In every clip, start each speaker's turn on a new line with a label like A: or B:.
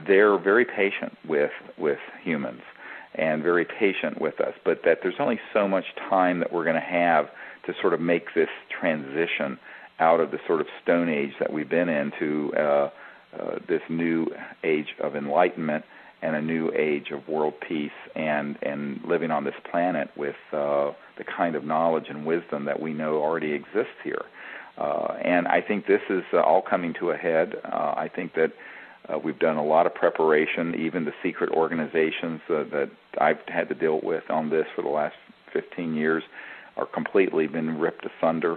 A: they're very patient with humans and very patient with us, but that there's only so much time that we're going to have to sort of make this transition out of the sort of Stone Age that we've been into this new age of enlightenment and a new age of world peace and living on this planet with the kind of knowledge and wisdom that we know already exists here. And I think this is all coming to a head. I think that we've done a lot of preparation. Even the secret organizations that I've had to deal with on this for the last 15 years are completely been ripped asunder,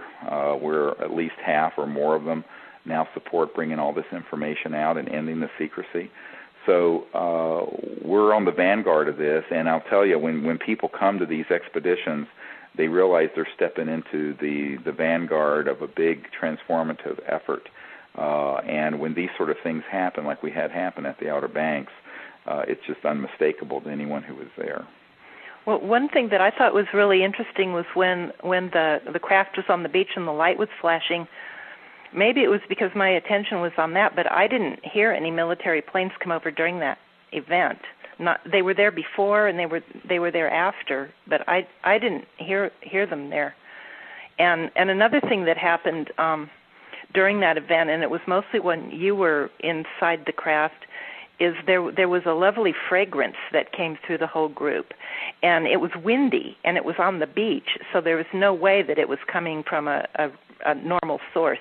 A: where at least half or more of them now support bringing all this information out and ending the secrecy. So we're on the vanguard of this, and I'll tell you, when people come to these expeditions, they realize they're stepping into the vanguard of a big transformative effort. And when these sort of things happen, like we had happen at the Outer Banks, it's just unmistakable to anyone who was there.
B: Well, one thing that I thought was really interesting was when the craft was on the beach and the light was flashing. Maybe it was because my attention was on that, but I didn't hear any military planes come over during that event. They were there before and they were there after, but I didn't hear them there. And another thing that happened during that event, and it was mostly when you were inside the craft, is there was a lovely fragrance that came through the whole group. And it was windy, and it was on the beach, so there was no way that it was coming from a normal source.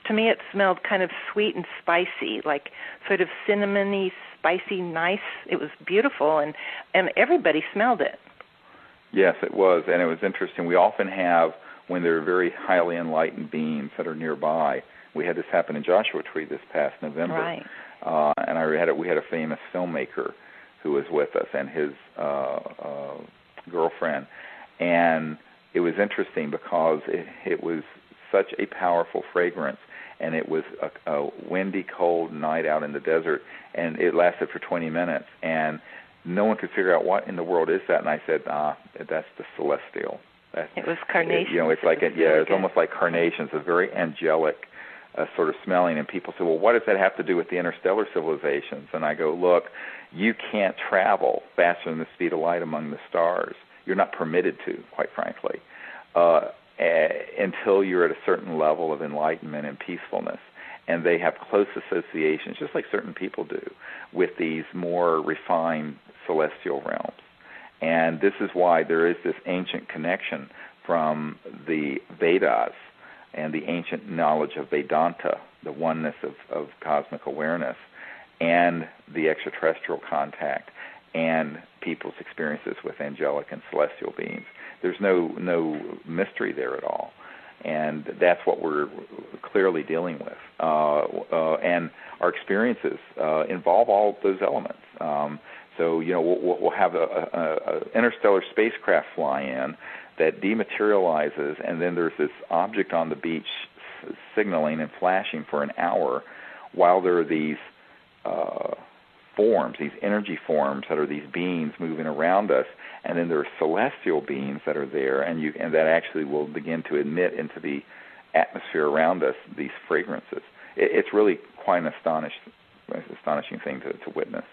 B: To me, it smelled kind of sweet and spicy, like sort of cinnamony, spicy, nice. It was beautiful, and everybody smelled it.
A: Yes, it was, and it was interesting. We often have, when there are very highly enlightened beings that are nearby, we had this happen in Joshua Tree this past November.
B: Right.
A: And we had a famous filmmaker who was with us and his girlfriend. And it was interesting because it was such a powerful fragrance, and it was a windy, cold night out in the desert, and it lasted for 20 minutes. And no one could figure out what in the world is that. And I said, that's the celestial.
B: It was carnation.
A: It's like it's almost like carnations, a very angelic sort of smelling. And people say, well, what does that have to do with the interstellar civilizations? And I go, look, you can't travel faster than the speed of light among the stars. You're not permitted to, quite frankly, until you're at a certain level of enlightenment and peacefulness. And they have close associations, just like certain people do, with these more refined celestial realms. And this is why there is this ancient connection from the Vedas and the ancient knowledge of Vedanta, the oneness of cosmic awareness, and the extraterrestrial contact, and people's experiences with angelic and celestial beings. There's no mystery there at all. And that's what we're clearly dealing with. And our experiences involve all of those elements. So, we'll have a interstellar spacecraft fly in that dematerializes, and then there's this object on the beach signaling and flashing for an hour while there are these forms, these energy forms that are these beings moving around us, and then there are celestial beings that are there, and that actually will begin to emit into the atmosphere around us these fragrances. It's really quite an astonishing thing to witness.